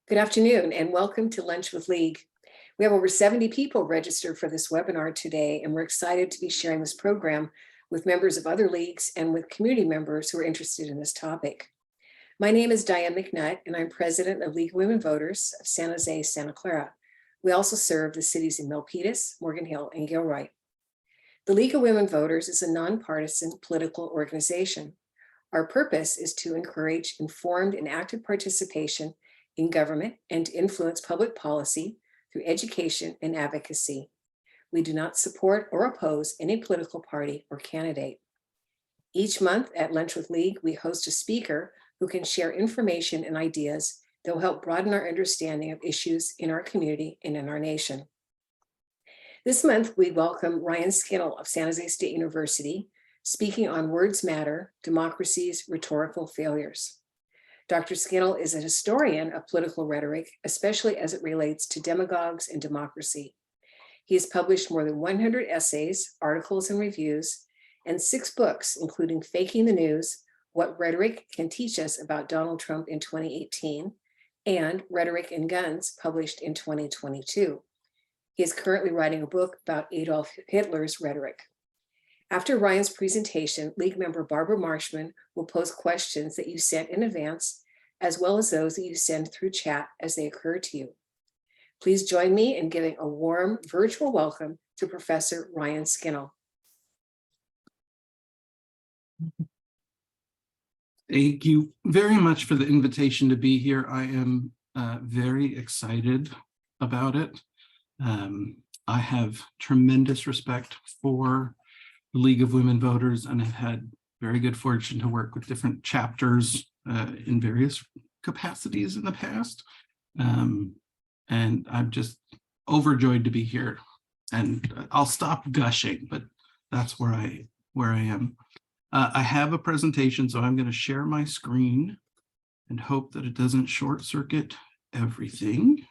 Good afternoon and welcome to Lunch with League. We have over 70 people registered for this webinar today, and we're excited to be sharing this program with members of other leagues and with community members who are interested in this topic. My name is Diane McNutt, and I'm president of League of Women Voters of San Jose, Santa Clara. We also serve the cities of Milpitas, Morgan Hill, and Gilroy. The League of Women Voters is a nonpartisan political organization. Our purpose is to encourage informed and active participation in government and to influence public policy through education and advocacy. We do not support or oppose any political party or candidate. Each month at Lunch with League, we host a speaker who can share information and ideas that will help broaden our understanding of issues in our community and in our nation. This month, we welcome Ryan Skinell of San Jose State University, speaking on Words Matter, Democracy's Rhetorical Failures. Dr. Skinell is a historian of political rhetoric, especially as it relates to demagogues and democracy. He has published more than 100 essays, articles, and reviews, and 6 books, including Faking the News, What Rhetoric Can Teach Us About Donald Trump in 2018, and Rhetoric and Guns, published in 2022. He is currently writing a book about Adolf Hitler's rhetoric. After Ryan's presentation, League member Barbara Marshman will pose questions that you sent in advance, as well as those that you send through chat as they occur to you. Please join me in giving a warm virtual welcome to Professor Ryan Skinell. Thank you very much for the invitation to be here. I am very excited about it. I have tremendous respect for the League of Women Voters, and have had very good fortune to work with different chapters in various capacities in the past. And I'm just overjoyed to be here. And I'll stop gushing, but that's where I am. I have a presentation, so I'm going to share my screen and hope that it doesn't short circuit everything.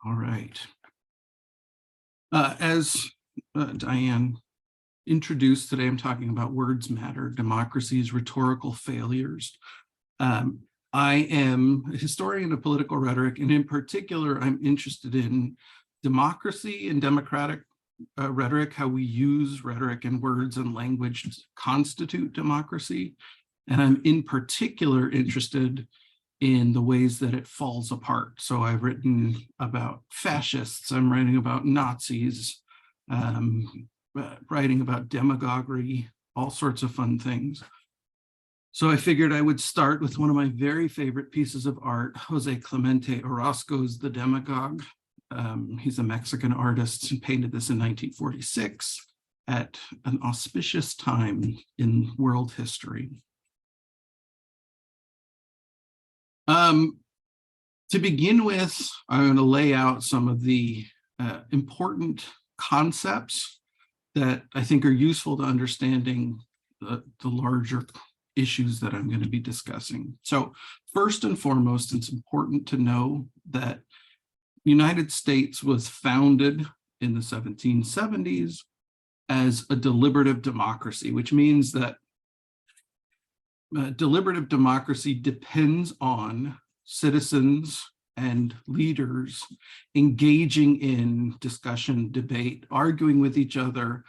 All right. As Diane introduced today, I'm talking about Words Matter, Democracy's Rhetorical Failures. I am a historian of political rhetoric, and in particular, I'm interested in democracy and democratic rhetoric, how we use rhetoric and words and language to constitute democracy. And I'm in particular interested in the ways that it falls apart. So I've written about fascists, I'm writing about Nazis, writing about demagoguery, all sorts of fun things. So I figured I would start with one of my very favorite pieces of art, Jose Clemente Orozco's The Demagogue. He's a Mexican artist and painted this in 1946 at an auspicious time in world history. To begin with, I'm going to lay out some of the important concepts that I think are useful to understanding the larger issues that I'm going to be discussing. So first and foremost, it's important to know that the United States was founded in the 1770s as a deliberative democracy, which means that deliberative democracy depends on citizens and leaders engaging in discussion, debate, arguing with each other,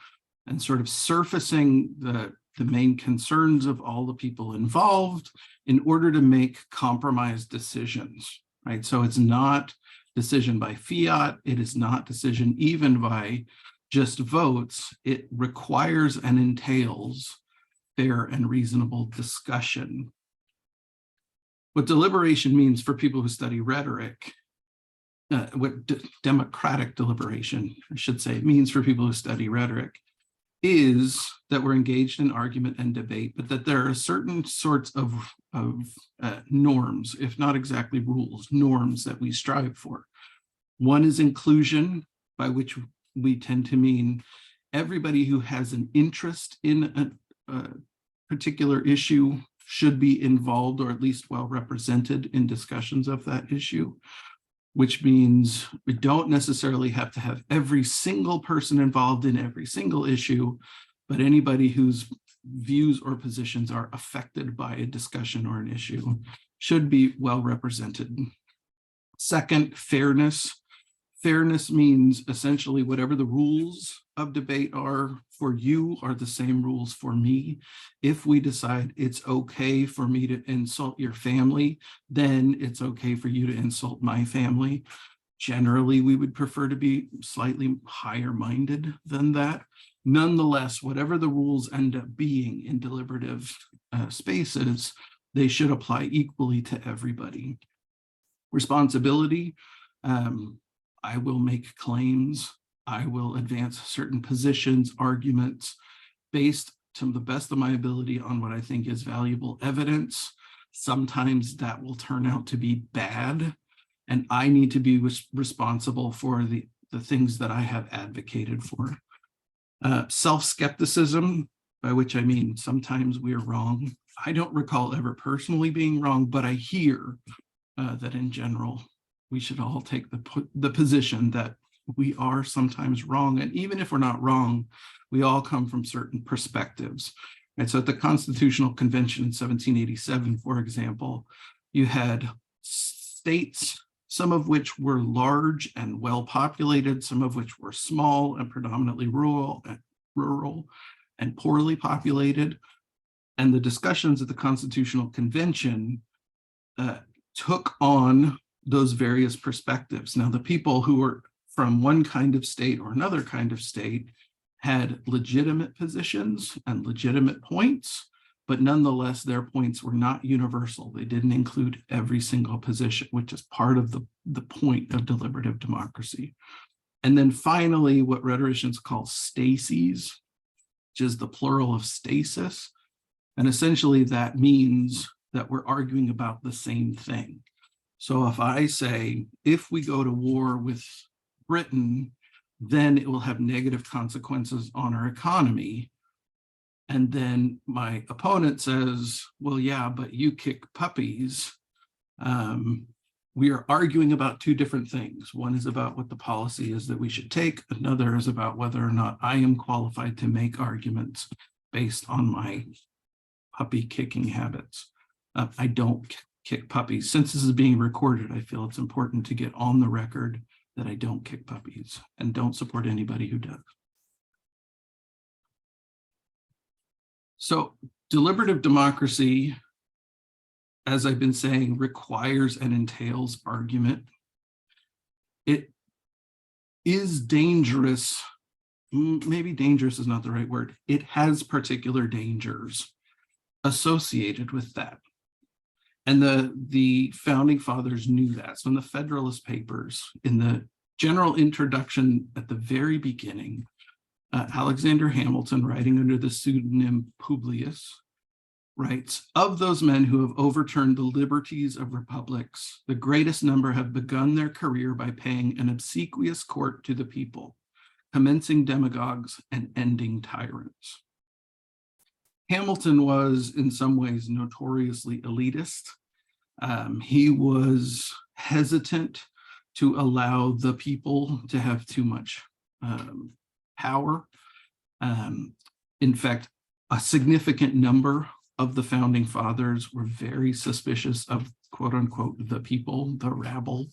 and sort of surfacing the main concerns of all the people involved in order to make compromised decisions, right? So it's not decision by fiat, it is not decision even by just votes. It requires and entails fair and reasonable discussion. What deliberation means for people who study rhetoric, what democratic deliberation, I should say, means for people who study rhetoric, is that we're engaged in argument and debate, but that there are certain sorts of norms, if not exactly rules, norms that we strive for. One is inclusion, by which we tend to mean everybody who has an interest in a particular issue should be involved or at least well represented in discussions of that issue, which means we don't necessarily have to have every single person involved in every single issue, but anybody who's views or positions are affected by a discussion or an issue should be well represented. Second, fairness. Fairness means essentially whatever the rules of debate are for you are the same rules for me. If we decide it's okay for me to insult your family, then it's okay for you to insult my family. Generally, we would prefer to be slightly higher minded than that. Nonetheless, whatever the rules end up being in deliberative spaces, they should apply equally to everybody. Responsibility. I will make claims. I will advance certain positions, arguments based to the best of my ability on what I think is valuable evidence. Sometimes that will turn out to be bad, and I need to be responsible for the things that I have advocated for. Self-skepticism, by which I mean sometimes we are wrong. I don't recall ever personally being wrong, but I hear that in general, we should all take the position that we are sometimes wrong. And even if we're not wrong, we all come from certain perspectives. And so at the Constitutional Convention in 1787, for example, you had states, some of which were large and well-populated, some of which were small and predominantly rural and poorly populated. And the discussions at the Constitutional Convention took on those various perspectives. Now, the people who were from one kind of state or another kind of state had legitimate positions and legitimate points, but nonetheless, their points were not universal. They didn't include every single position, which is part of the point of deliberative democracy. And then finally, what rhetoricians call stases, which is the plural of stasis. And essentially that means that we're arguing about the same thing. So if I say, if we go to war with Britain, then it will have negative consequences on our economy. And then my opponent says, well, yeah, but you kick puppies. We are arguing about two different things. One is about what the policy is that we should take. Another is about whether or not I am qualified to make arguments based on my puppy kicking habits. I don't kick puppies. Since this is being recorded, I feel it's important to get on the record that I don't kick puppies and don't support anybody who does. So deliberative democracy, as I've been saying, requires and entails argument. It is dangerous. Maybe dangerous is not the right word. It has particular dangers associated with that. And the founding fathers knew that. So in the Federalist Papers, in the general introduction at the very beginning, Alexander Hamilton, writing under the pseudonym Publius, writes, of those men who have overturned the liberties of republics, the greatest number have begun their career by paying an obsequious court to the people, commencing demagogues and ending tyrants. Hamilton was in some ways notoriously elitist. He was hesitant to allow the people to have too much power. In fact, a significant number of the founding fathers were very suspicious of quote unquote the people, the rabble.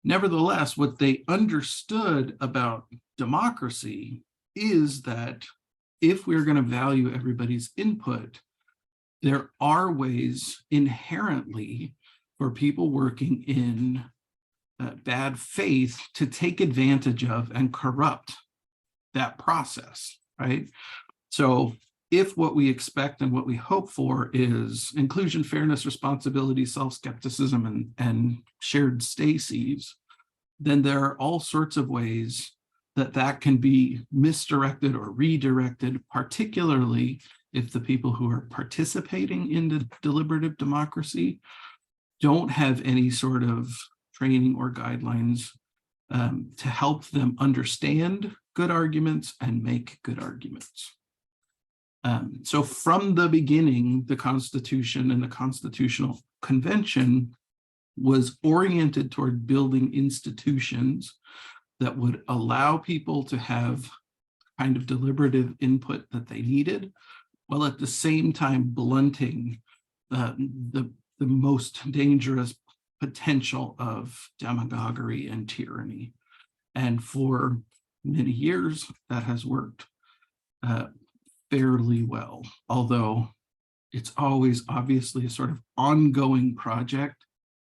Nevertheless, what they understood about democracy is that if we're going to value everybody's input, there are ways inherently for people working in bad faith to take advantage of and corrupt that process, right? So if what we expect and what we hope for is inclusion, fairness, responsibility, self-skepticism, and shared stases, then there are all sorts of ways that can be misdirected or redirected, particularly if the people who are participating in the deliberative democracy don't have any sort of training or guidelines to help them understand good arguments and make good arguments. So from the beginning, the Constitution and the Constitutional Convention was oriented toward building institutions that would allow people to have kind of deliberative input that they needed, while at the same time blunting the most dangerous potential of demagoguery and tyranny. And for many years, that has worked fairly well, although it's always obviously a sort of ongoing project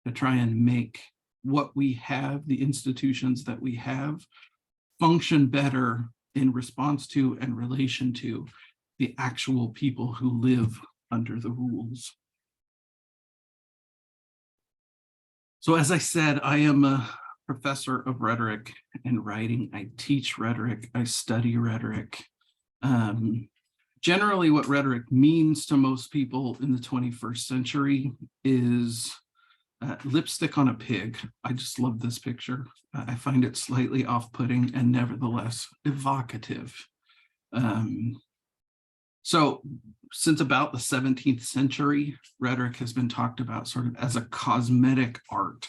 to try and make what we have, the institutions that we have, function better in response to and relation to the actual people who live under the rules. So as I said, I am a professor of rhetoric and writing. I teach rhetoric, I study rhetoric. Generally, what rhetoric means to most people in the 21st century is lipstick on a pig. I just love this picture. I find it slightly off-putting and nevertheless evocative. So since about the 17th century, rhetoric has been talked about sort of as a cosmetic art.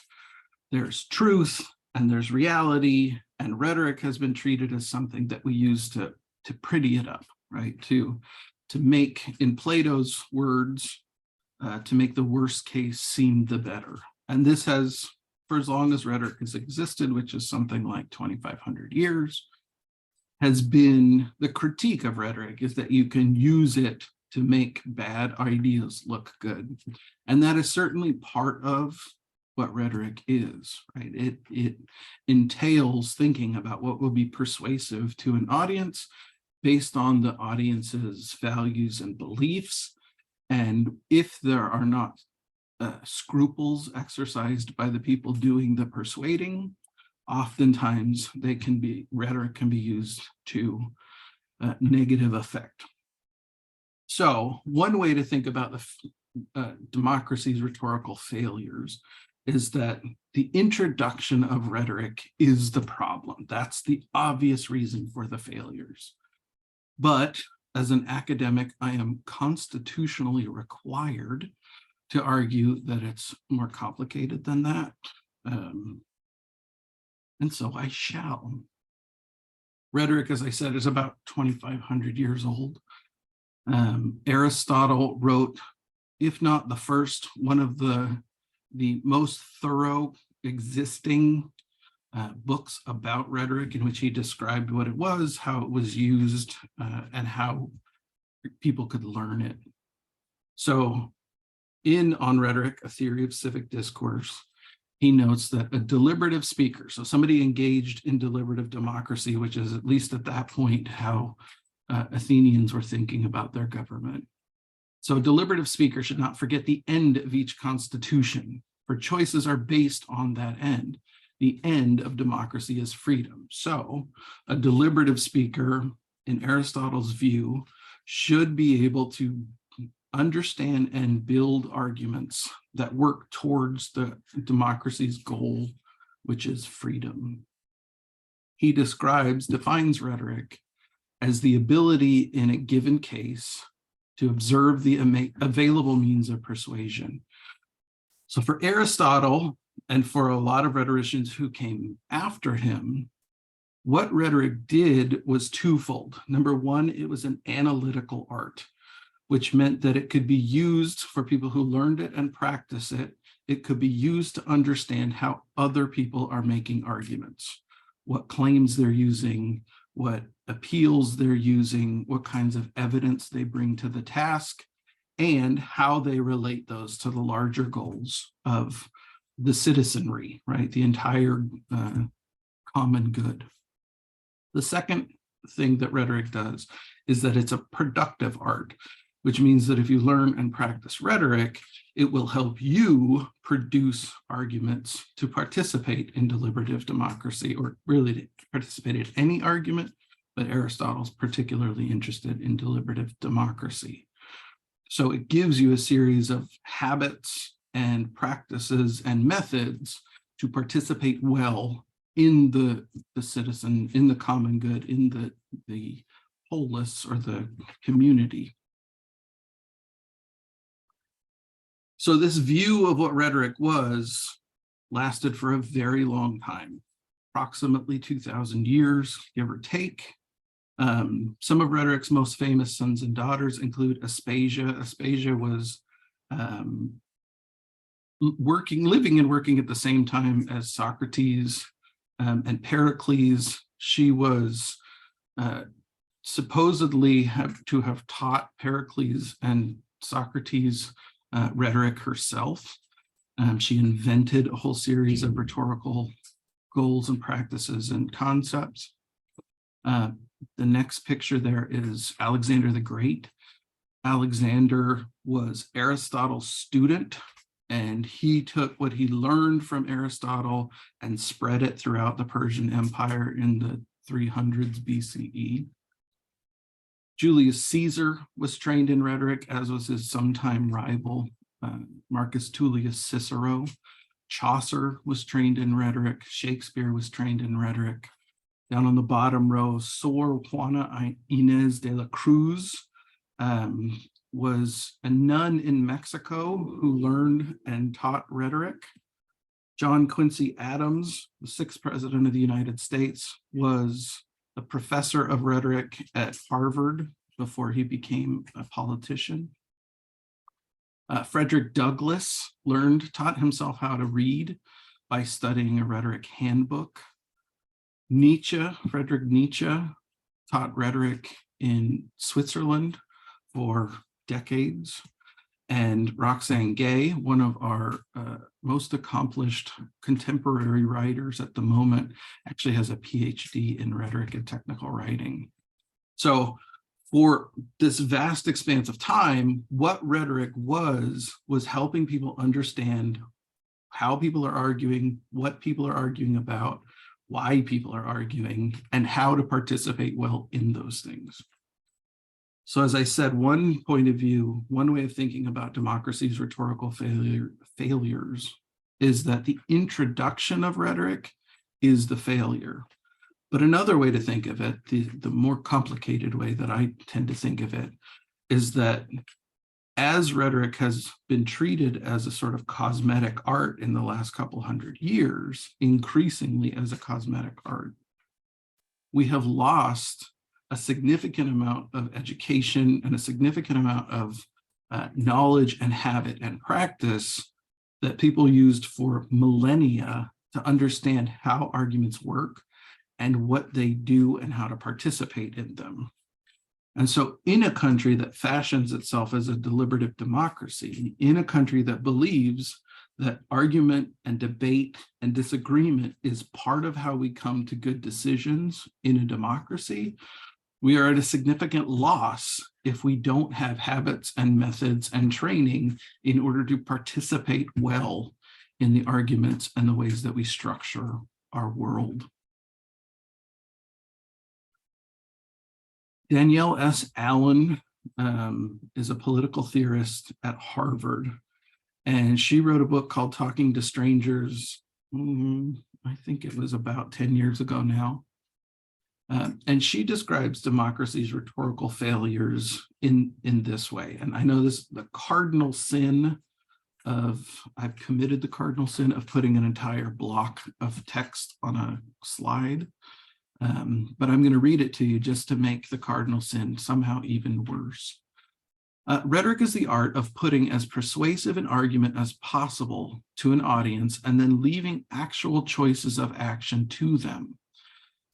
There's truth and there's reality, and rhetoric has been treated as something that we use to pretty it up, right? To make, in Plato's words, to make the worst case seem the better. And this has, for as long as rhetoric has existed, which is something like 2,500 years, has been the critique of rhetoric, is that you can use it to make bad ideas look good. And that is certainly part of what rhetoric is, right? It entails thinking about what will be persuasive to an audience based on the audience's values and beliefs. And if there are not scruples exercised by the people doing the persuading, oftentimes rhetoric can be used to negative effect. So one way to think about the democracy's rhetorical failures is that the introduction of rhetoric is the problem. That's the obvious reason for the failures. But as an academic, I am constitutionally required to argue that it's more complicated than that. And so I shall. Rhetoric, as I said, is about 2,500 years old. Aristotle wrote, if not the first, one of the most thorough existing books about rhetoric, in which he described what it was, how it was used, and how people could learn it. So On Rhetoric, A Theory of Civic Discourse, he notes that a deliberative speaker, so somebody engaged in deliberative democracy, which is at least at that point how Athenians were thinking about their government. So a deliberative speaker should not forget the end of each constitution, for choices are based on that end. The end of democracy is freedom. So a deliberative speaker, in Aristotle's view, should be able to understand and build arguments that work towards the democracy's goal, which is freedom. He defines rhetoric as the ability in a given case to observe the available means of persuasion. So for Aristotle, and for a lot of rhetoricians who came after him, what rhetoric did was twofold. Number one, it was an analytical art, which meant that it could be used for people who learned it and practice it. It could be used to understand how other people are making arguments, what claims they're using, what appeals they're using, what kinds of evidence they bring to the task, and how they relate those to the larger goals of the citizenry, right? The entire common good. The second thing that rhetoric does is that it's a productive art, which means that if you learn and practice rhetoric, it will help you produce arguments to participate in deliberative democracy, or really to participate in any argument, but Aristotle's particularly interested in deliberative democracy. So it gives you a series of habits and practices and methods to participate well in the citizen, in the common good, in the polis or the community. So this view of what rhetoric was lasted for a very long time, approximately 2,000 years, give or take. Some of rhetoric's most famous sons and daughters include Aspasia. Aspasia was living and working at the same time as Socrates and Pericles. She was supposedly to have taught Pericles and Socrates rhetoric herself. She invented a whole series of rhetorical goals and practices and concepts. The next picture there is Alexander the Great. Alexander was Aristotle's student, and he took what he learned from Aristotle and spread it throughout the Persian Empire in the 300s BCE. Julius Caesar was trained in rhetoric, as was his sometime rival, Marcus Tullius Cicero. Chaucer was trained in rhetoric. Shakespeare was trained in rhetoric. Down on the bottom row, Sor Juana Inez de la Cruz was a nun in Mexico who learned and taught rhetoric. John Quincy Adams, the 6th president of the United States, was a professor of rhetoric at Harvard before he became a politician. Frederick Douglass taught himself how to read by studying a rhetoric handbook. Friedrich Nietzsche, taught rhetoric in Switzerland for decades. And Roxane Gay, one of our most accomplished contemporary writers at the moment, actually has a PhD in rhetoric and technical writing. So for this vast expanse of time, what rhetoric was helping people understand how people are arguing, what people are arguing about, why people are arguing, and how to participate well in those things. So as I said, one point of view, one way of thinking about democracy's rhetorical failures is that the introduction of rhetoric is the failure. But another way to think of it, the more complicated way that I tend to think of it, is that as rhetoric has been treated as a sort of cosmetic art in the last couple hundred years, increasingly as a cosmetic art, we have lost a significant amount of education and a significant amount of knowledge and habit and practice that people used for millennia to understand how arguments work and what they do and how to participate in them. And so in a country that fashions itself as a deliberative democracy, in a country that believes that argument and debate and disagreement is part of how we come to good decisions in a democracy, we are at a significant loss if we don't have habits and methods and training in order to participate well in the arguments and the ways that we structure our world. Danielle S. Allen is a political theorist at Harvard, and she wrote a book called Talking to Strangers. I think it was about 10 years ago now. And she describes democracy's rhetorical failures in this way. And I know this, the cardinal sin of, I've committed the cardinal sin of putting an entire block of text on a slide. But I'm going to read it to you just to make the cardinal sin somehow even worse. Rhetoric is the art of putting as persuasive an argument as possible to an audience and then leaving actual choices of action to them.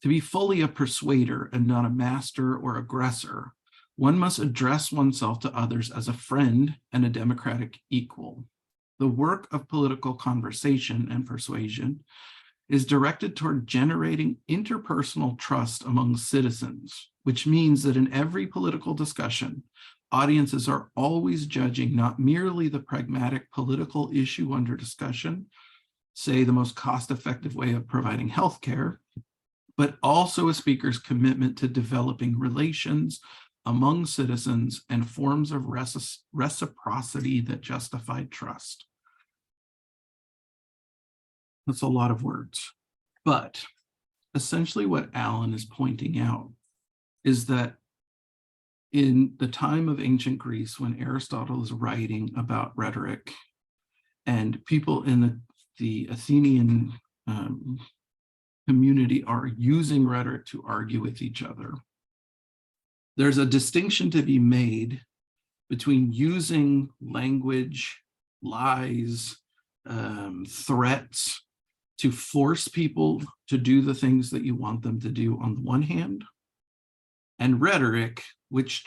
To be fully a persuader and not a master or aggressor, one must address oneself to others as a friend and a democratic equal. The work of political conversation and persuasion is directed toward generating interpersonal trust among citizens, which means that in every political discussion, audiences are always judging not merely the pragmatic political issue under discussion, say the most cost-effective way of providing healthcare, but also a speaker's commitment to developing relations among citizens and forms of reciprocity that justify trust. That's a lot of words, but essentially what Allen is pointing out is that in the time of ancient Greece, when Aristotle is writing about rhetoric and people in the Athenian community are using rhetoric to argue with each other, there's a distinction to be made between using language, lies, threats to force people to do the things that you want them to do on the one hand, and rhetoric, which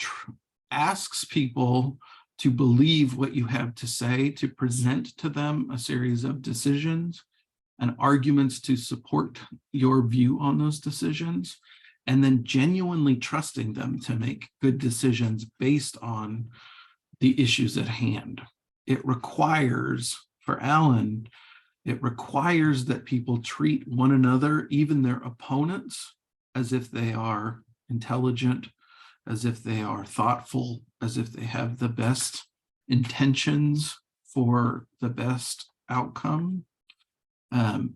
asks people to believe what you have to say, to present to them a series of decisions and arguments to support your view on those decisions, and then genuinely trusting them to make good decisions based on the issues at hand. It requires, for Alan, it requires that people treat one another, even their opponents, as if they are intelligent, as if they are thoughtful, as if they have the best intentions for the best outcome.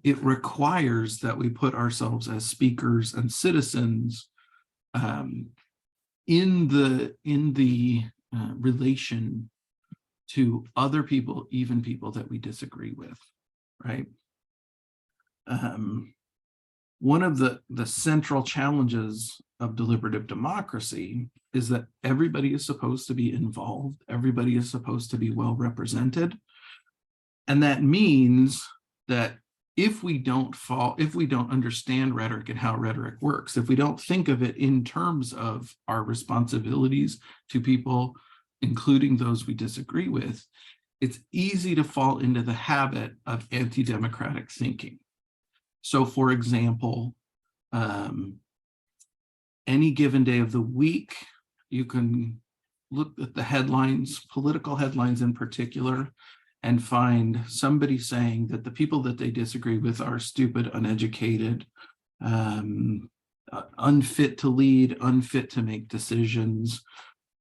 It requires that we put ourselves as speakers and citizens in the relation to other people, even people that we disagree with, right? One of the central challenges of deliberative democracy is that everybody is supposed to be involved, everybody is supposed to be well represented. And that means that if we don't understand rhetoric and how rhetoric works, if we don't think of it in terms of our responsibilities to people, including those we disagree with, it's easy to fall into the habit of anti-democratic thinking. So, for example, any given day of the week, you can look at the headlines, political headlines in particular, and find somebody saying that the people that they disagree with are stupid, uneducated, unfit to lead, unfit to make decisions,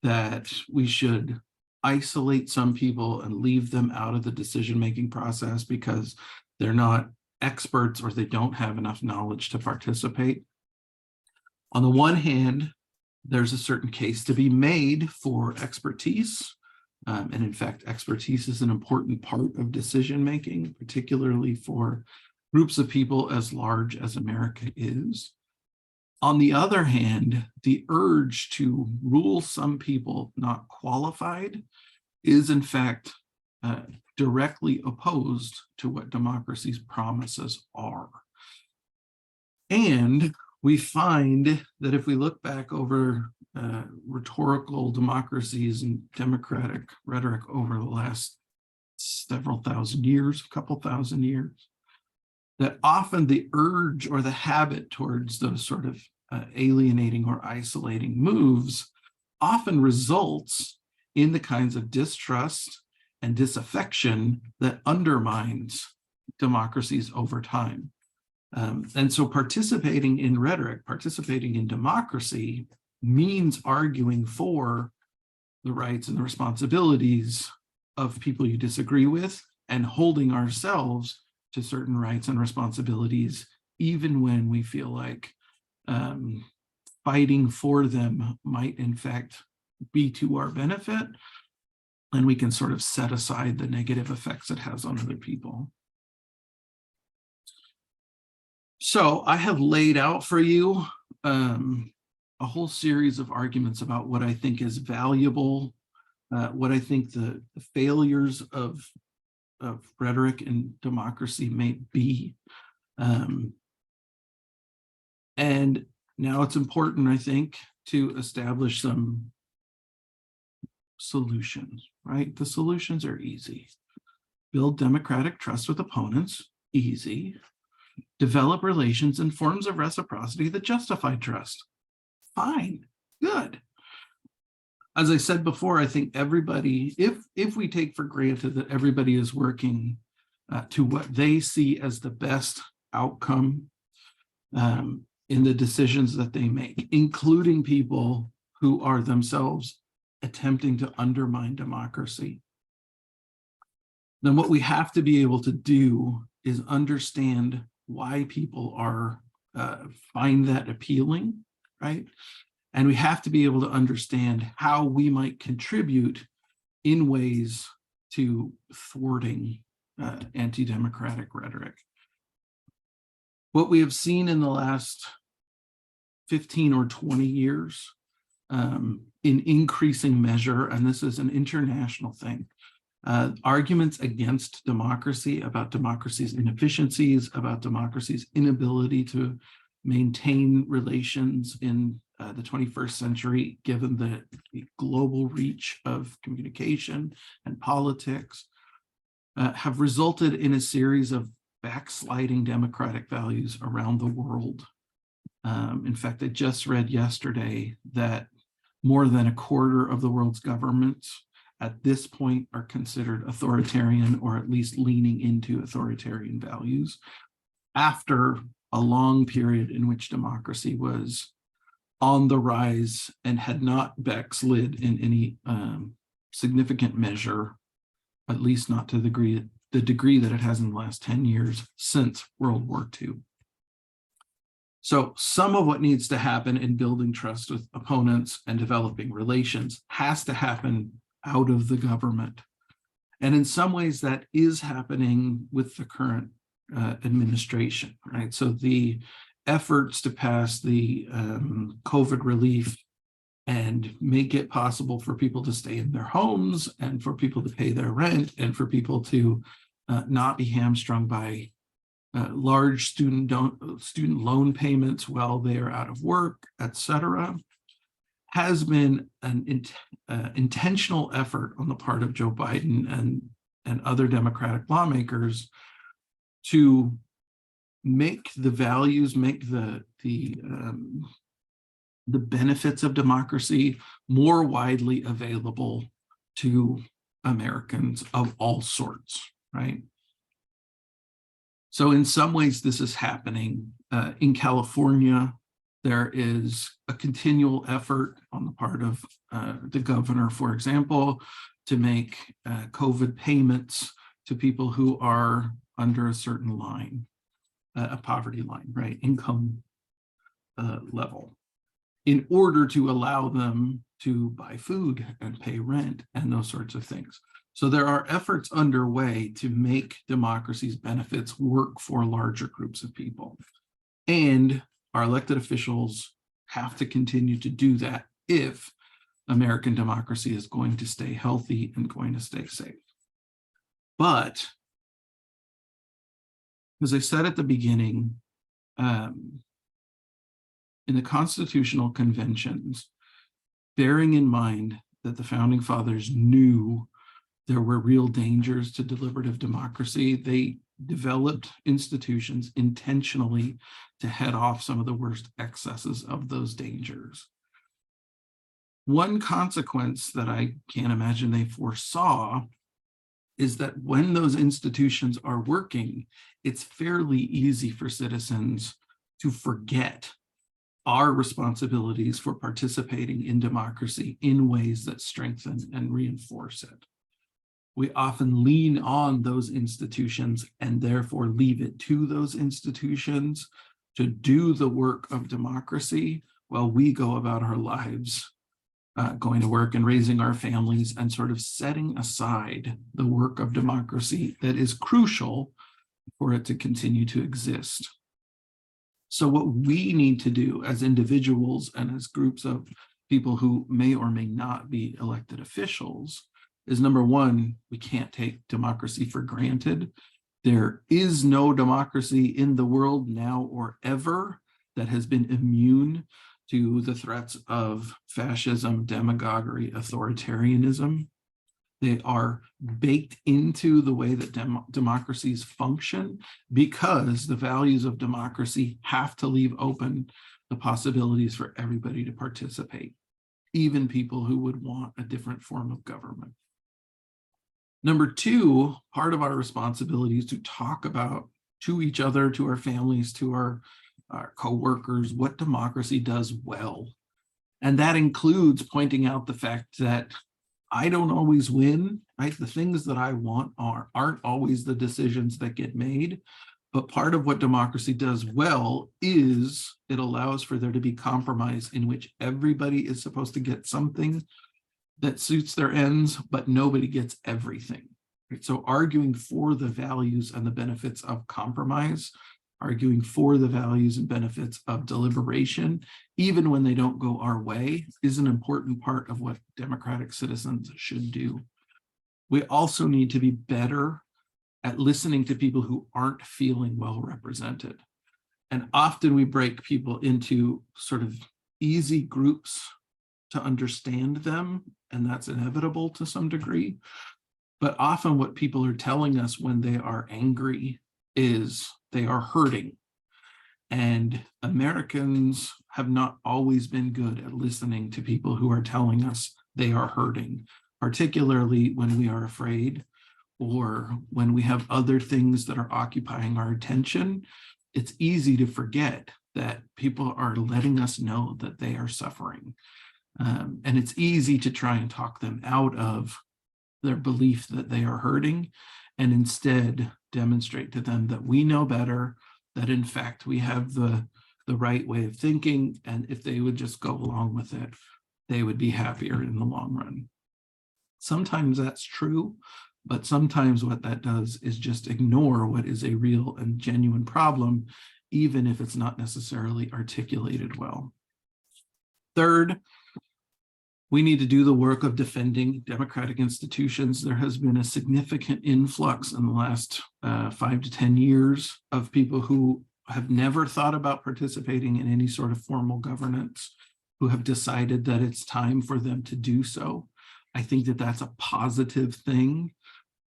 that we should isolate some people and leave them out of the decision-making process because they're not experts or they don't have enough knowledge to participate. On the one hand, there's a certain case to be made for expertise. And in fact, expertise is an important part of decision-making, particularly for groups of people as large as America is. On the other hand, the urge to rule some people not qualified is in fact directly opposed to what democracy's promises are. And we find that if we look back over rhetorical democracies and democratic rhetoric over the last several thousand years, a couple thousand years, that often the urge or the habit towards those sort of alienating or isolating moves often results in the kinds of distrust and disaffection that undermines democracies over time. And so participating in rhetoric, participating in democracy means arguing for the rights and the responsibilities of people you disagree with and holding ourselves to certain rights and responsibilities, even when we feel like fighting for them might in fact be to our benefit, and we can sort of set aside the negative effects it has on other people. So I have laid out for you a whole series of arguments about what I think is valuable, what I think the failures of rhetoric and democracy may be. And now it's important, I think, to establish some solutions, right? The solutions are easy. Build democratic trust with opponents, easy. Develop relations and forms of reciprocity that justify trust. Fine, good. As I said before, I think everybody, if we take for granted that everybody is working to what they see as the best outcome in the decisions that they make, including people who are themselves attempting to undermine democracy, then what we have to be able to do is understand why people are find that appealing, right? And we have to be able to understand how we might contribute in ways to thwarting anti-democratic rhetoric. What we have seen in the last 15 or 20 years in increasing measure, and this is an international thing, arguments against democracy, about democracy's inefficiencies, about democracy's inability to maintain relations in the 21st century, given the global reach of communication and politics, have resulted in a series of backsliding democratic values around the world. In fact, I just read yesterday that more than a quarter of the world's governments at this point are considered authoritarian, or at least leaning into authoritarian values, after a long period in which democracy was on the rise and had not backslid in any significant measure, at least not to the degree that it has in the last 10 years since World War II. So some of what needs to happen in building trust with opponents and developing relations has to happen out of the government. And in some ways that is happening with the current administration, right? So the efforts to pass the COVID relief and make it possible for people to stay in their homes, and for people to pay their rent, and for people to not be hamstrung by large student loan payments while they are out of work, etc., has been an intentional effort on the part of Joe Biden and other Democratic lawmakers to make the values, make the benefits of democracy more widely available to Americans of all sorts, right? So in some ways, this is happening. In California, there is a continual effort on the part of the governor, for example, to make COVID payments to people who are under a certain line, a poverty line, right, income level, in order to allow them to buy food and pay rent and those sorts of things. So there are efforts underway to make democracy's benefits work for larger groups of people. And our elected officials have to continue to do that if American democracy is going to stay healthy and going to stay safe. But, as I said at the beginning, in the constitutional conventions, bearing in mind that the founding fathers knew there were real dangers to deliberative democracy, they developed institutions intentionally to head off some of the worst excesses of those dangers. One consequence that I can't imagine they foresaw is that when those institutions are working, it's fairly easy for citizens to forget our responsibilities for participating in democracy in ways that strengthen and reinforce it. We often lean on those institutions and therefore leave it to those institutions to do the work of democracy while we go about our lives, going to work and raising our families, and sort of setting aside the work of democracy that is crucial for it to continue to exist. So what we need to do as individuals and as groups of people who may or may not be elected officials is, number one, we can't take democracy for granted. There is no democracy in the world now or ever that has been immune to the threats of fascism, demagoguery, authoritarianism. They are baked into the way that democracies function, because the values of democracy have to leave open the possibilities for everybody to participate, even people who would want a different form of government. Number two, part of our responsibility is to talk about to each other, to our families, to our coworkers, what democracy does well. And that includes pointing out the fact that I don't always win, right? The things that I want aren't always the decisions that get made. But part of what democracy does well is it allows for there to be compromise in which everybody is supposed to get something that suits their ends, but nobody gets everything. Right? So arguing for the values and the benefits of compromise arguing for the values and benefits of deliberation, even when they don't go our way, is an important part of what democratic citizens should do. We also need to be better at listening to people who aren't feeling well represented. And often we break people into sort of easy groups to understand them, and that's inevitable to some degree. But often what people are telling us when they are angry is they are hurting. And Americans have not always been good at listening to people who are telling us they are hurting, particularly when we are afraid or when we have other things that are occupying our attention. It's easy to forget that people are letting us know that they are suffering. And it's easy to try and talk them out of their belief that they are hurting, and instead demonstrate to them that we know better, that in fact we have the right way of thinking, and if they would just go along with it, they would be happier in the long run. Sometimes that's true, but sometimes what that does is just ignore what is a real and genuine problem, even if it's not necessarily articulated well. Third, we need to do the work of defending democratic institutions. There has been a significant influx in the last 5 to 10 years of people who have never thought about participating in any sort of formal governance, who have decided that it's time for them to do so. I think that that's a positive thing.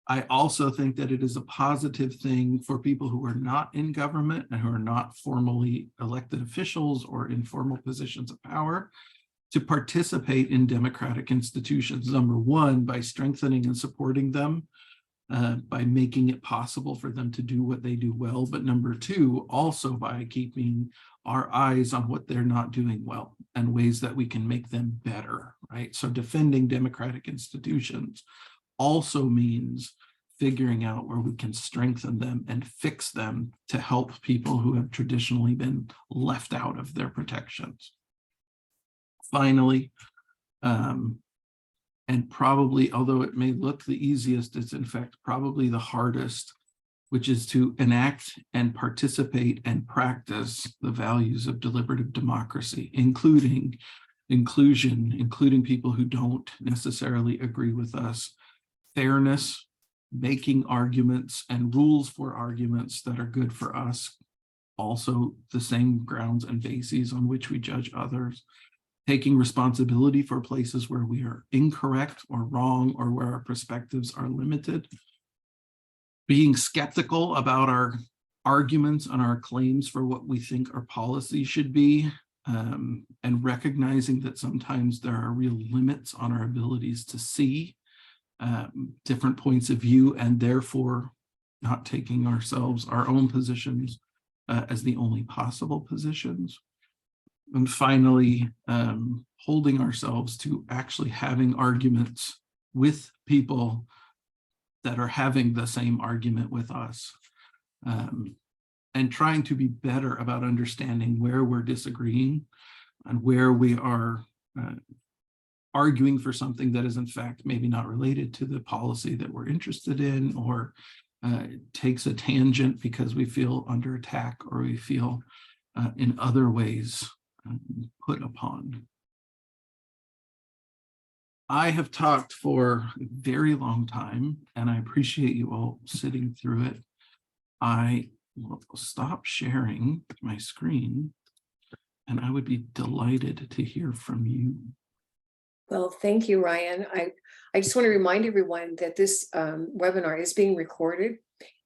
I also think that it is a positive thing for people who are not in government and who are not formally elected officials or in formal positions of power to participate in democratic institutions. Number one, by strengthening and supporting them, by making it possible for them to do what they do well. But number two, also by keeping our eyes on what they're not doing well and ways that we can make them better, right? So defending democratic institutions also means figuring out where we can strengthen them and fix them to help people who have traditionally been left out of their protections. Finally, and probably, although it may look the easiest, it's in fact probably the hardest, which is to enact and participate and practice the values of deliberative democracy, including inclusion, including people who don't necessarily agree with us, fairness, making arguments and rules for arguments that are good for us, also the same grounds and bases on which we judge others, taking responsibility for places where we are incorrect or wrong or where our perspectives are limited, being skeptical about our arguments and our claims for what we think our policy should be, and recognizing that sometimes there are real limits on our abilities to see different points of view, and therefore not taking our own positions as the only possible positions. And finally, holding ourselves to actually having arguments with people that are having the same argument with us, and trying to be better about understanding where we're disagreeing and where we are arguing for something that is in fact maybe not related to the policy that we're interested in, or takes a tangent because we feel under attack or we feel in other ways put upon. I have talked for a very long time, and I appreciate you all sitting through it. I will stop sharing my screen, and I would be delighted to hear from you. Well, thank you, Ryan. I just want to remind everyone that this webinar is being recorded,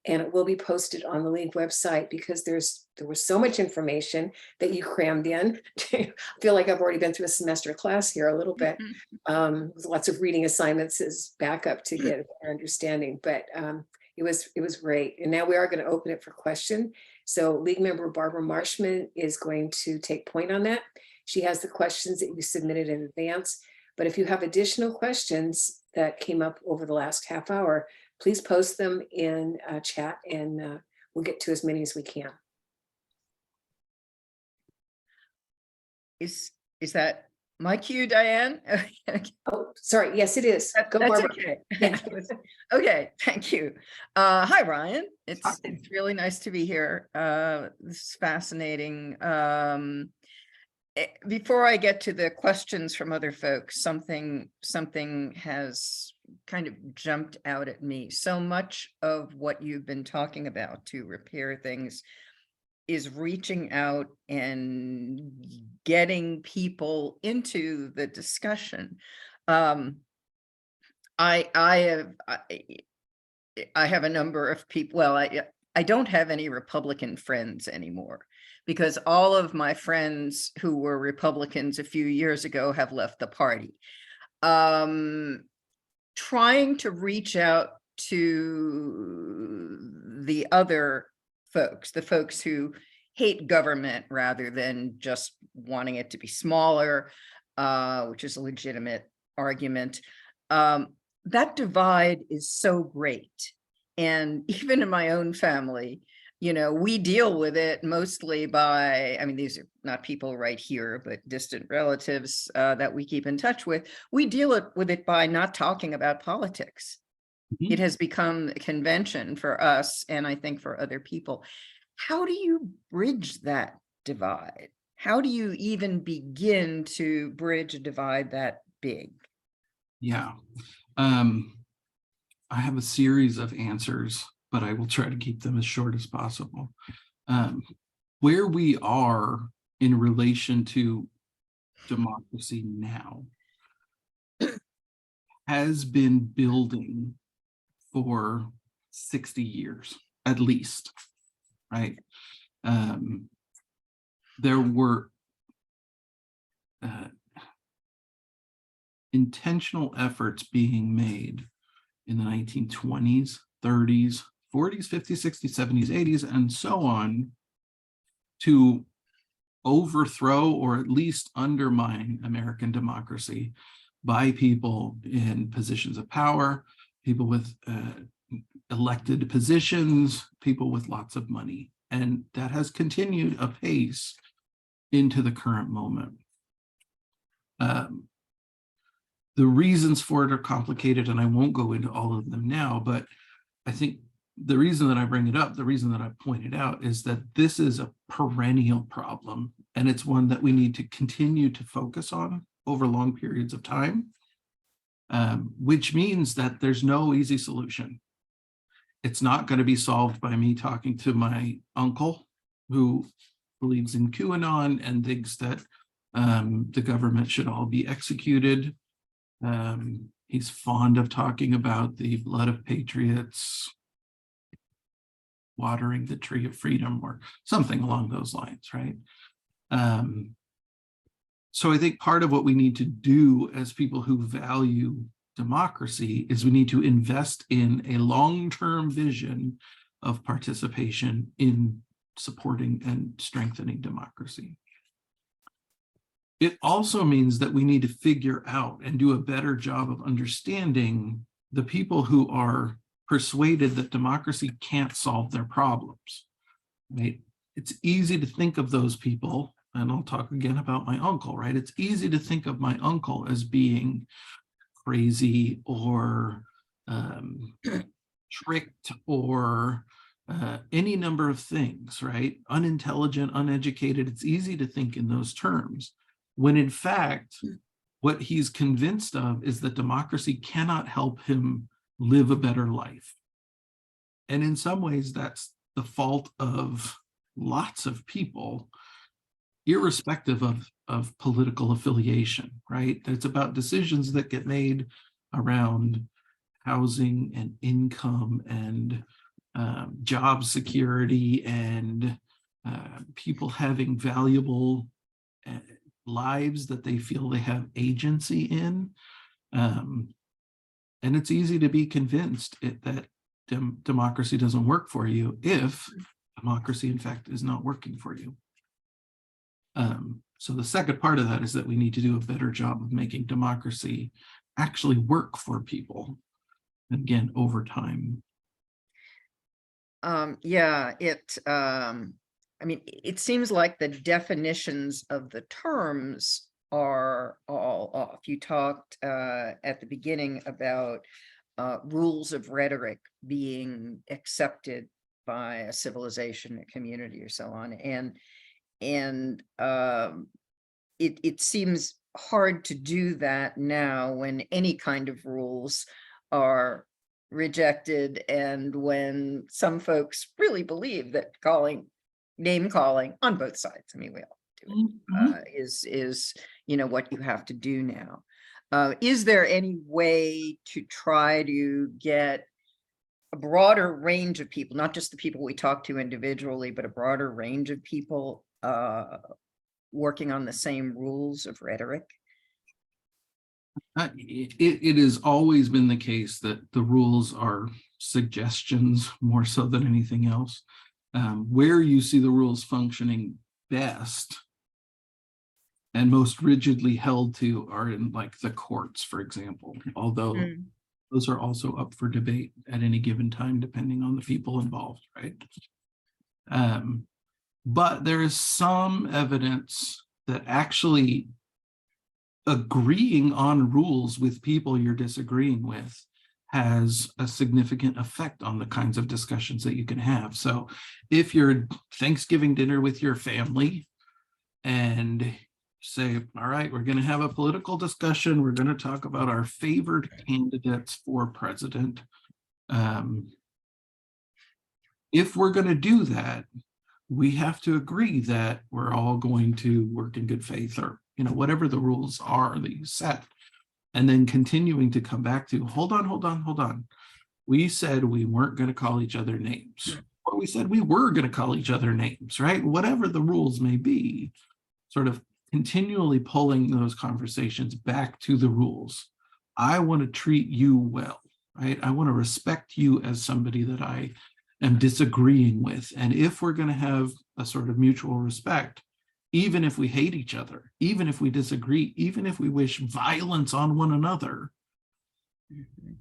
and it will be posted on the League website, because there was so much information that you crammed in. I feel like I've already been through a semester class here a little bit. With lots of reading assignments as backup to get a better understanding, but it was great. And now we are going to open it for question. So League member Barbara Marshman is going to take point on that. She has the questions that you submitted in advance. But if you have additional questions that came up over the last half hour, please post them in chat, and we'll get to as many as we can. Is that My cue, Diane? Oh, sorry. Yes, it is. Go, That's Barbara. okay. Thank you. Okay, thank you. Hi, Ryan. It's really nice to be here. This is fascinating. Before I get to the questions from other folks, something has kind of jumped out at me. So much of what you've been talking about to repair things is reaching out and getting people into the discussion. I have a number of people. Well, I don't have any Republican friends anymore because all of my friends who were Republicans a few years ago have left the party. Trying to reach out to the other folks, the folks who hate government rather than just wanting it to be smaller, which is a legitimate argument. That divide is so great. And even in my own family, you know, we deal with it mostly by, I mean, these are not people right here, but distant relatives that we keep in touch with. We deal with it by not talking about politics. Mhm. It has become a convention for us, and I think for other people. How do you bridge that divide? How do you even begin to bridge a divide that big? Yeah. I have a series of answers, but I will try to keep them as short as possible. Where we are in relation to democracy now has been building for 60 years, at least, right? There were intentional efforts being made in the 1920s, 30s, 40s, 50s, 60s, 70s, 80s, and so on to overthrow or at least undermine American democracy by people in positions of power, people with elected positions, people with lots of money. And that has continued apace into the current moment. The reasons for it are complicated, and I won't go into all of them now, but I think the reason that I bring it up, the reason that I pointed out is that this is a perennial problem, and it's one that we need to continue to focus on over long periods of time, which means that there's no easy solution. It's not going to be solved by me talking to my uncle who believes in QAnon and thinks that the government should all be executed. He's fond of talking about the blood of patriots watering the tree of freedom or something along those lines, right? So I think part of what we need to do as people who value democracy is we need to invest in a long-term vision of participation in supporting and strengthening democracy. It also means that we need to figure out and do a better job of understanding the people who are persuaded that democracy can't solve their problems, right? It's easy to think of those people, and I'll talk again about my uncle, right? It's easy to think of my uncle as being crazy or tricked or any number of things, right? Unintelligent, uneducated. It's easy to think in those terms, when in fact, what he's convinced of is that democracy cannot help him live a better life. And in some ways, that's the fault of lots of people, irrespective of political affiliation, right? It's about decisions that get made around housing and income and job security and people having valuable lives that they feel they have agency in. And it's easy to be convinced that democracy doesn't work for you if democracy, in fact, is not working for you. So the second part of that is that we need to do a better job of making democracy actually work for people, and again, over time. Yeah, I mean, it seems like the definitions of the terms are all off. You talked at the beginning about rules of rhetoric being accepted by a civilization, a community, or so on, and it seems hard to do that now when any kind of rules are rejected, and when some folks really believe that name calling on both sides, I mean, we all do it, is what you have to do now. Is there any way to try to get a broader range of people, not just the people we talk to individually, but a broader range of people working on the same rules of rhetoric? It has always been the case that the rules are suggestions more so than anything else. Where you see the rules functioning best and most rigidly held to are in like the courts, for example, although those are also up for debate at any given time, depending on the people involved, right? But there is some evidence that actually agreeing on rules with people you're disagreeing with has a significant effect on the kinds of discussions that you can have. So if you're Thanksgiving dinner with your family and say, all right, we're going to have a political discussion, we're going to talk about our favored candidates for president. If we're going to do that, we have to agree that we're all going to work in good faith, or whatever the rules are that you set, and then continuing to come back to, hold on. We said we weren't going to call each other names, or we said we were going to call each other names, right? Whatever the rules may be, sort of continually pulling those conversations back to the rules. I want to treat you well, right? I want to respect you as somebody that I am disagreeing with. And if we're going to have a sort of mutual respect, even if we hate each other, even if we disagree, even if we wish violence on one another,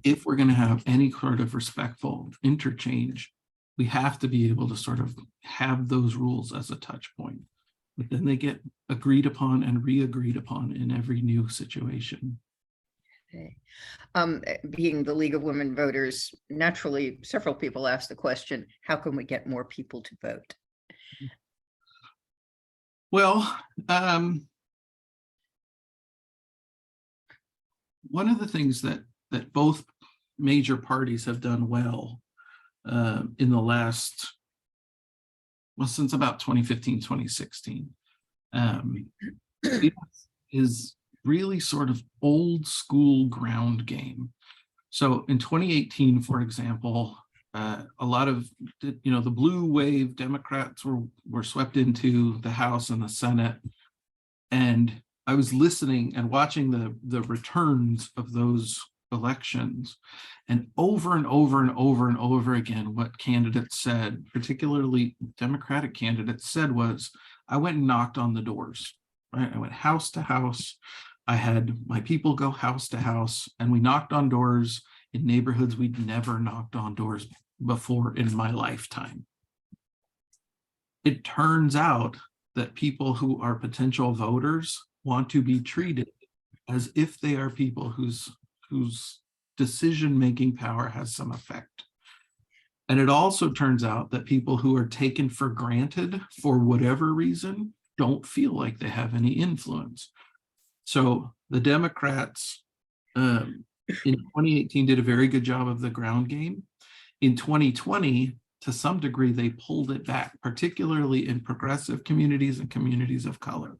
if we're going to have any sort of respectful interchange, we have to be able to sort of have those rules as a touch point. But then they get agreed upon and re-agreed upon in every new situation. Okay. Being the League of Women Voters, naturally, several people ask the question, how can we get more people to vote? Well, one of the things that both major parties have done well in the last, since about 2015, 2016, is really sort of old school ground game. So in 2018, for example, a lot of the blue wave Democrats were swept into the House and the Senate, and I was listening and watching the returns of those elections, and over and over and over and over again, what candidates said, particularly Democratic candidates said, was, I went and knocked on the doors, right? I went house to house. I had my people go house to house, and we knocked on doors in neighborhoods we'd never knocked on doors before in my lifetime. It turns out that people who are potential voters want to be treated as if they are people whose decision-making power has some effect. And it also turns out that people who are taken for granted for whatever reason don't feel like they have any influence. So the Democrats in 2018 did a very good job of the ground game. In 2020, to some degree, they pulled it back, particularly in progressive communities and communities of color.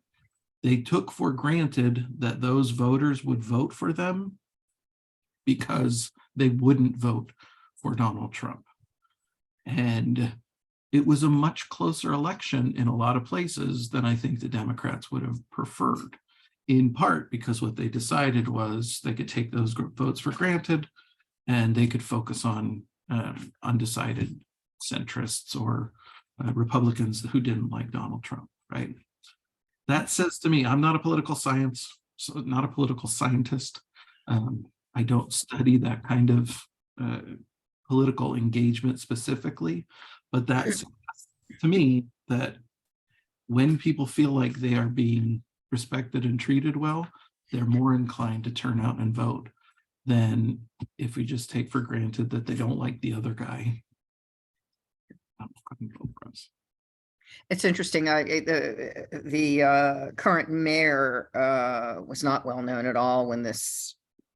They took for granted that those voters would vote for them because they wouldn't vote for Donald Trump. And it was a much closer election in a lot of places than I think the Democrats would have preferred, in part because what they decided was they could take those votes for granted and they could focus on undecided centrists or Republicans who didn't like Donald Trump, right? That says to me, I'm not a political scientist. I don't study that kind of political engagement specifically, but that's to me that when people feel like they are being respected and treated well, they're more inclined to turn out and vote than if we just take for granted that they don't like the other guy. It's interesting. The current mayor was not well known at all when this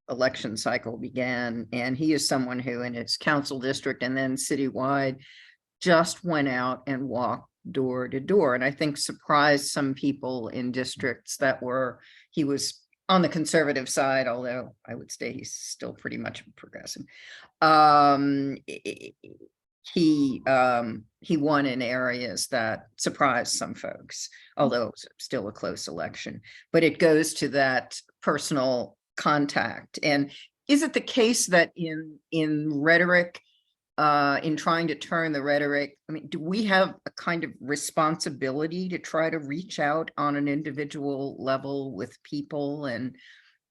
election cycle began, and he is someone who, in his council district and then citywide, just went out and walked door to door, and I think surprised some people in districts that he was on the conservative side, although I would say he's still pretty much progressive. He won in areas that surprised some folks, although it was still a close election. But it goes to that personal contact. And is it the case that in rhetoric, in trying to turn the rhetoric, I mean, do we have a kind of responsibility to try to reach out on an individual level with people and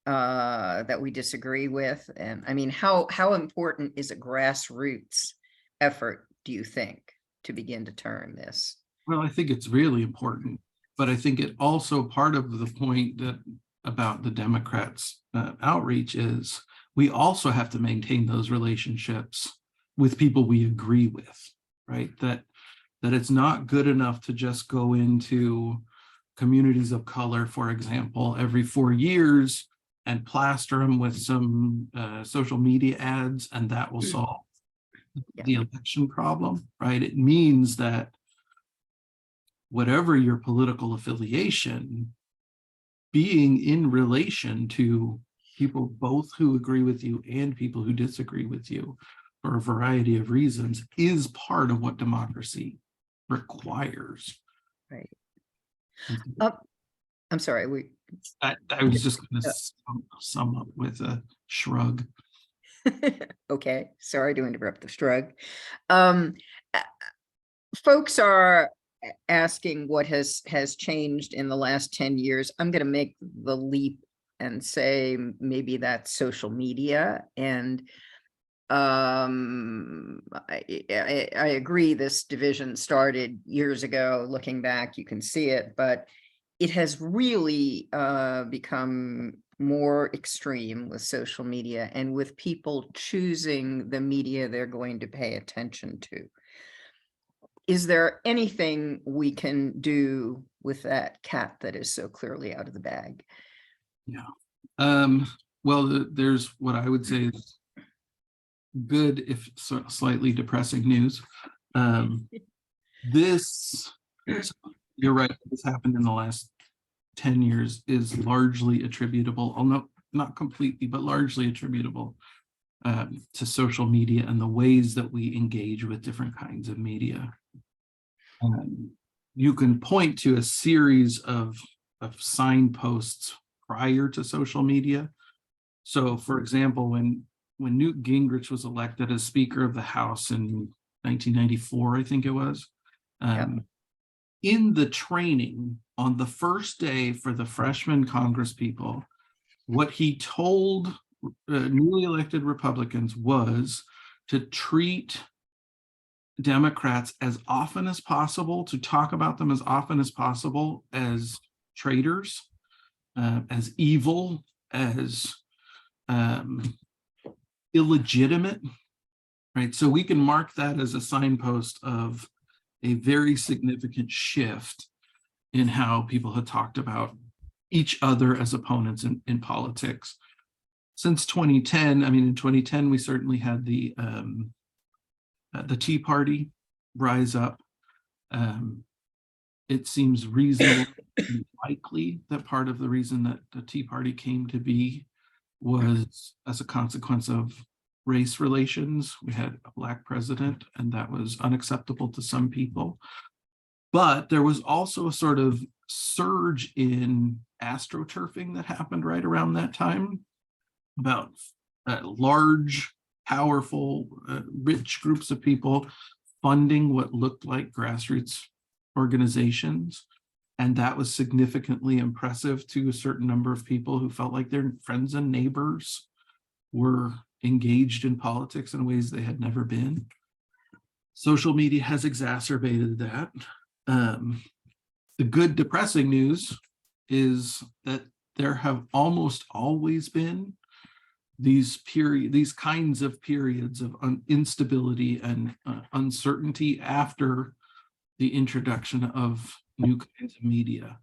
that we disagree with? And I mean, how important is a grassroots effort, do you think, to begin to turn this? Well, I think it's really important, but I think it also part of the point that about the Democrats' outreach is we also have to maintain those relationships with people we agree with, right? That it's not good enough to just go into communities of color, for example, every 4 years and plaster them with some social media ads, and that will solve the election problem, right? It means that whatever your political affiliation, being in relation to people both who agree with you and people who disagree with you for a variety of reasons is part of what democracy requires. Right. I'm sorry. I was just going to sum up with a shrug. Okay, sorry to interrupt the shrug. Folks are asking what has changed in the last 10 years. I'm going to make the leap and say maybe that's social media. And I agree, this division started years ago. Looking back, you can see it, but it has really become more extreme with social media and with people choosing the media they're going to pay attention to. Is there anything we can do with that cat that is so clearly out of the bag? Yeah. Well, there's what I would say is good, if slightly depressing news. This, you're right, this happened in the last 10 years, is largely attributable, not completely, but largely attributable to social media and the ways that we engage with different kinds of media. You can point to a series of signposts prior to social media. So, for example, when Newt Gingrich was elected as Speaker of the House in 1994, I think it was, in the training on the first day for the freshman Congress people, what he told newly elected Republicans was to treat Democrats as often as possible, to talk about them as often as possible as traitors, as evil, as illegitimate, right? So we can mark that as a signpost of a very significant shift in how people have talked about each other as opponents in politics. Since 2010, I mean, in 2010, we certainly had the Tea Party rise up. It seems reasonable and likely that part of the reason that the Tea Party came to be was as a consequence of race relations. We had a Black president, and that was unacceptable to some people. But there was also a sort of surge in astroturfing that happened right around that time, about large, powerful, rich groups of people funding what looked like grassroots organizations. And that was significantly impressive to a certain number of people who felt like their friends and neighbors were engaged in politics in ways they had never been. Social media has exacerbated that. The good depressing news is that there have almost always been these kinds of periods of instability and uncertainty after the introduction of new kinds of media.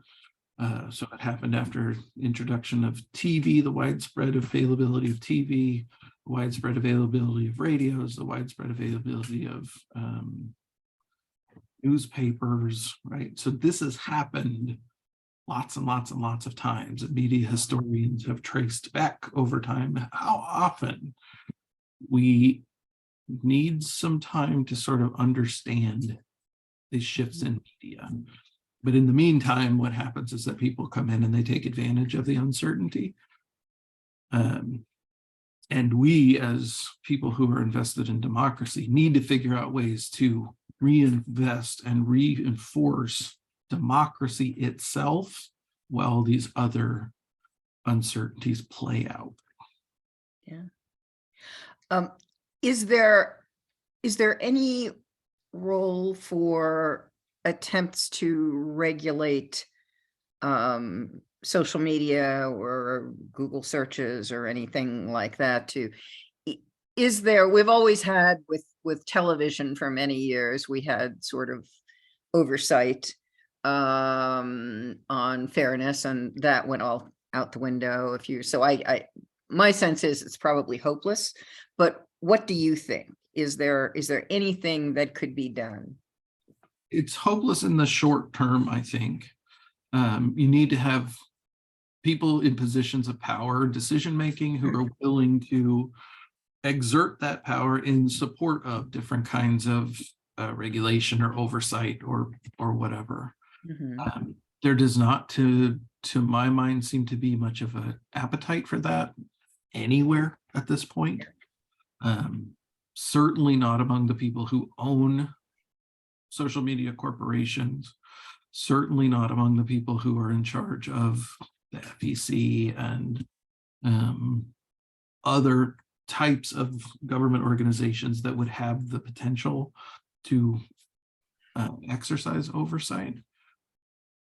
So it happened after introduction of TV, the widespread availability of TV, the widespread availability of radios, the widespread availability of newspapers, right? So this has happened lots and lots and lots of times, and media historians have traced back over time how often we need some time to sort of understand these shifts in media. But in the meantime, what happens is that people come in and they take advantage of the uncertainty. And we, as people who are invested in democracy, need to figure out ways to reinvest and reinforce democracy itself while these other uncertainties play out. Yeah. Is there any role for attempts to regulate social media or Google searches or anything like that? We've always had with television for many years, we had sort of oversight on fairness, and that went all out the window my sense is it's probably hopeless, but what do you think? Is there anything that could be done? It's hopeless in the short term, I think. You need to have people in positions of power, decision-making, who are willing to exert that power in support of different kinds of regulation or oversight or whatever. Mm-hmm. There does not, to my mind, seem to be much of an appetite for that anywhere at this point. Certainly not among the people who own social media corporations, certainly not among the people who are in charge of the FEC and other types of government organizations that would have the potential to exercise oversight.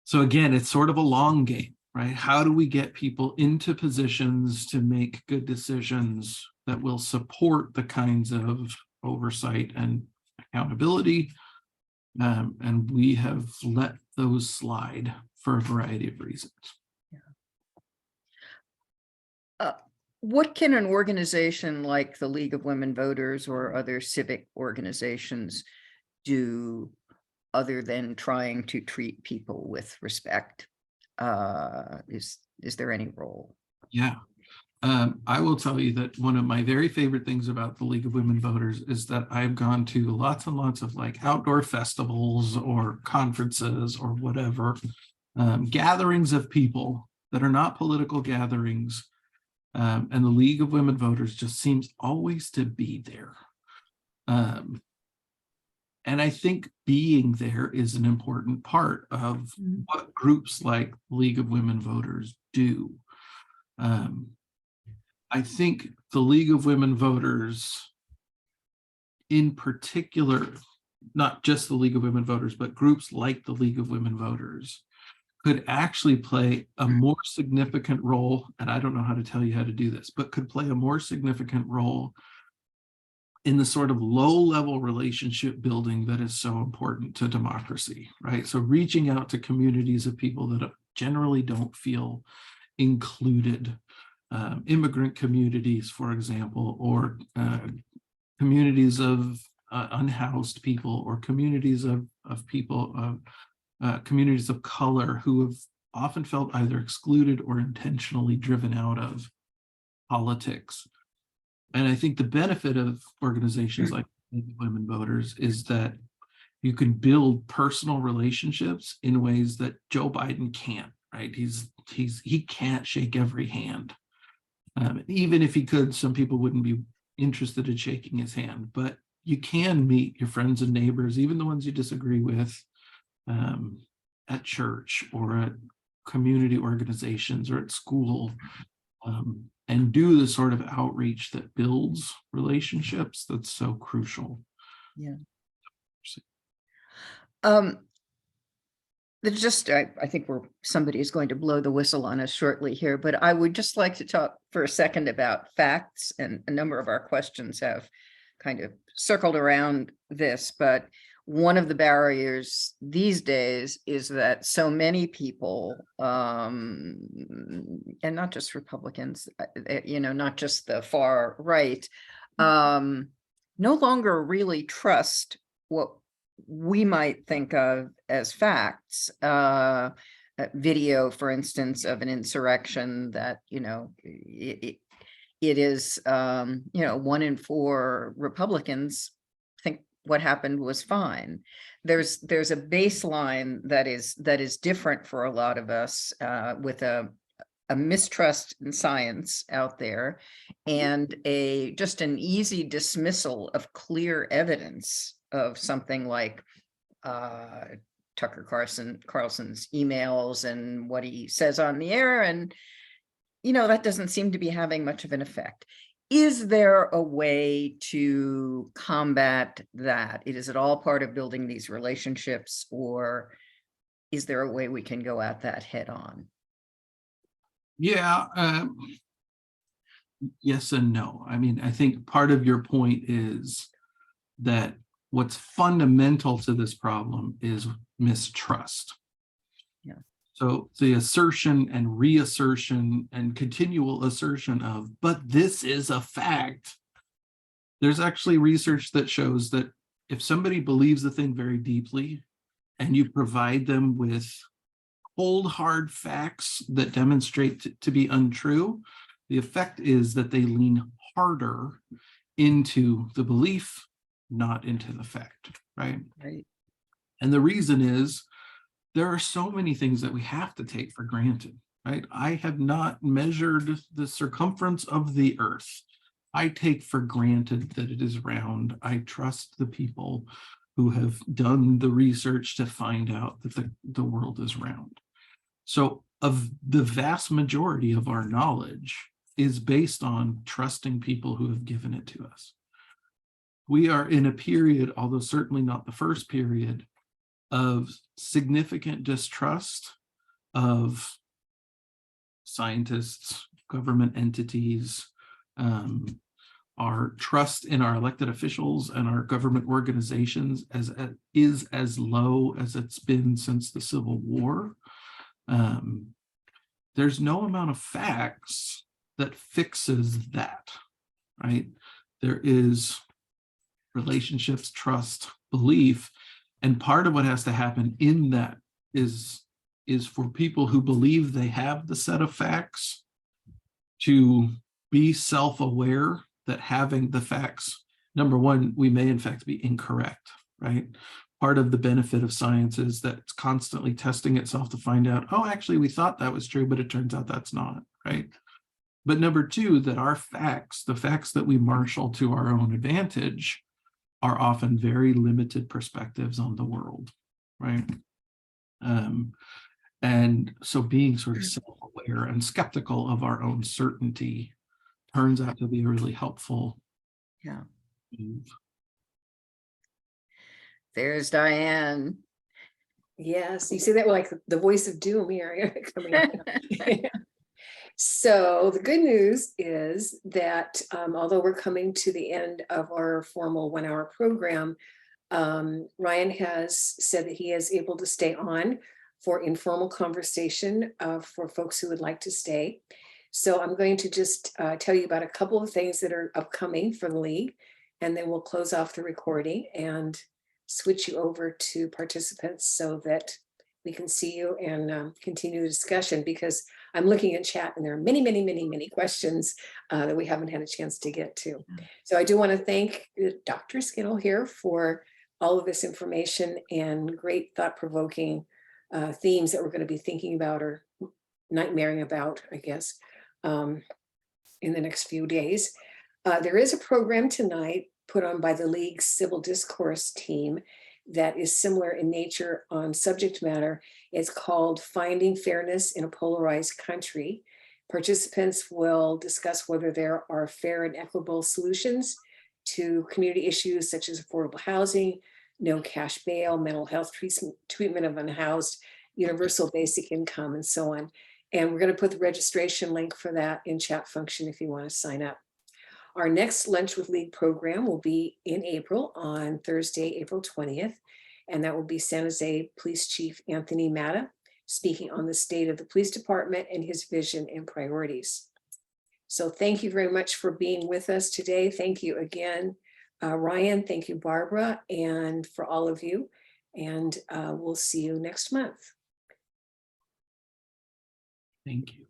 So again, it's sort of a long game, right? How do we get people into positions to make good decisions that will support the kinds of oversight and accountability? And we have let those slide for a variety of reasons. What can an organization like the League of Women Voters or other civic organizations do other than trying to treat people with respect? Is there any role? Yeah. I will tell you that one of my very favorite things about the League of Women Voters is that I've gone to lots and lots of like outdoor festivals or conferences or whatever, gatherings of people that are not political gatherings. And the League of Women Voters just seems always to be there. And I think being there is an important part of what groups like League of Women Voters do. I think the League of Women Voters, in particular, not just the League of Women Voters, but groups like the League of Women Voters, could actually play a more significant role, and I don't know how to tell you how to do this, but could play a more significant role in the sort of low-level relationship building that is so important to democracy, right? So reaching out to communities of people that generally don't feel included, immigrant communities, for example, or communities of unhoused people, or communities of people, communities of color who have often felt either excluded or intentionally driven out of politics. And I think the benefit of organizations like Women Voters is that you can build personal relationships in ways that Joe Biden can't, right? He can't shake every hand. Even if he could, some people wouldn't be interested in shaking his hand, but you can meet your friends and neighbors, even the ones you disagree with, at church or at community organizations or at school, and do the sort of outreach that builds relationships that's so crucial. Yeah. there's just, I think somebody is going to blow the whistle on us shortly here, but I would just like to talk for a second about facts, and a number of our questions have kind of circled around this, but one of the barriers these days is that so many people, and not just Republicans, not just the far right, no longer really trust what we might think of as facts. Video, for instance, of an insurrection that, it is, 1 in 4 Republicans think what happened was fine. There's a baseline that is different for a lot of us, with a mistrust in science out there, and just an easy dismissal of clear evidence of something like Tucker Carlson's emails and what he says on the air, and that doesn't seem to be having much of an effect. Is there a way to combat that? Is it all part of building these relationships, or is there a way we can go at that head on? Yeah, yes and no. I mean, I think part of your point is that what's fundamental to this problem is mistrust. Yeah. So the assertion and reassertion and continual assertion of, but this is a fact. There's actually research that shows that if somebody believes a thing very deeply and you provide them with cold, hard facts that demonstrate to be untrue, the effect is that they lean harder into the belief, not into the fact, right? Right. And the reason is there are so many things that we have to take for granted, right? I have not measured the circumference of the earth. I take for granted that it is round. I trust the people who have done the research to find out that the world is round. So of the vast majority of our knowledge is based on trusting people who have given it to us. We are in a period, although certainly not the first period, of significant distrust of scientists, government entities, our trust in our elected officials and our government organizations is as low as it's been since the Civil War. There's no amount of facts that fixes that, right? There is relationships, trust, belief, and part of what has to happen in that is for people who believe they have the set of facts to be self-aware that having the facts, number one, we may in fact be incorrect, right? Part of the benefit of science is that it's constantly testing itself to find out, oh, actually, we thought that was true, but it turns out that's not, right? But number two, that our facts, the facts that we marshal to our own advantage, are often very limited perspectives on the world, right? And so being sort of self-aware and skeptical of our own certainty turns out to be a really helpful move. There's Diane. Yes, you see that like the voice of doom here coming up. So the good news is that although we're coming to the end of our formal 1-hour program, Ryan has said that he is able to stay on for informal conversation for folks who would like to stay. So I'm going to just tell you about a couple of things that are upcoming for the League, and then we'll close off the recording and switch you over to participants so that we can see you and continue the discussion, because I'm looking at chat and there are many, many, many, many questions that we haven't had a chance to get to. So I do want to thank Dr. Skittle here for all of this information and great thought-provoking themes that we're going to be thinking about or nightmaring about, I guess, in the next few days. There is a program tonight put on by the League's Civil Discourse team that is similar in nature on subject matter. It's called Finding Fairness in a Polarized Country. Participants will discuss whether there are fair and equitable solutions to community issues such as affordable housing, no cash bail, mental health treatment of unhoused universal basic income, and so on. And we're going to put the registration link for that in chat function if you want to sign up. Our next Lunch with League program will be in April on Thursday, April 20th. And that will be San Jose Police Chief Anthony Matta speaking on the state of the police department and his vision and priorities. So thank you very much for being with us today. Thank you again, Ryan. Thank you, Barbara, and for all of you. And we'll see you next month. Thank you.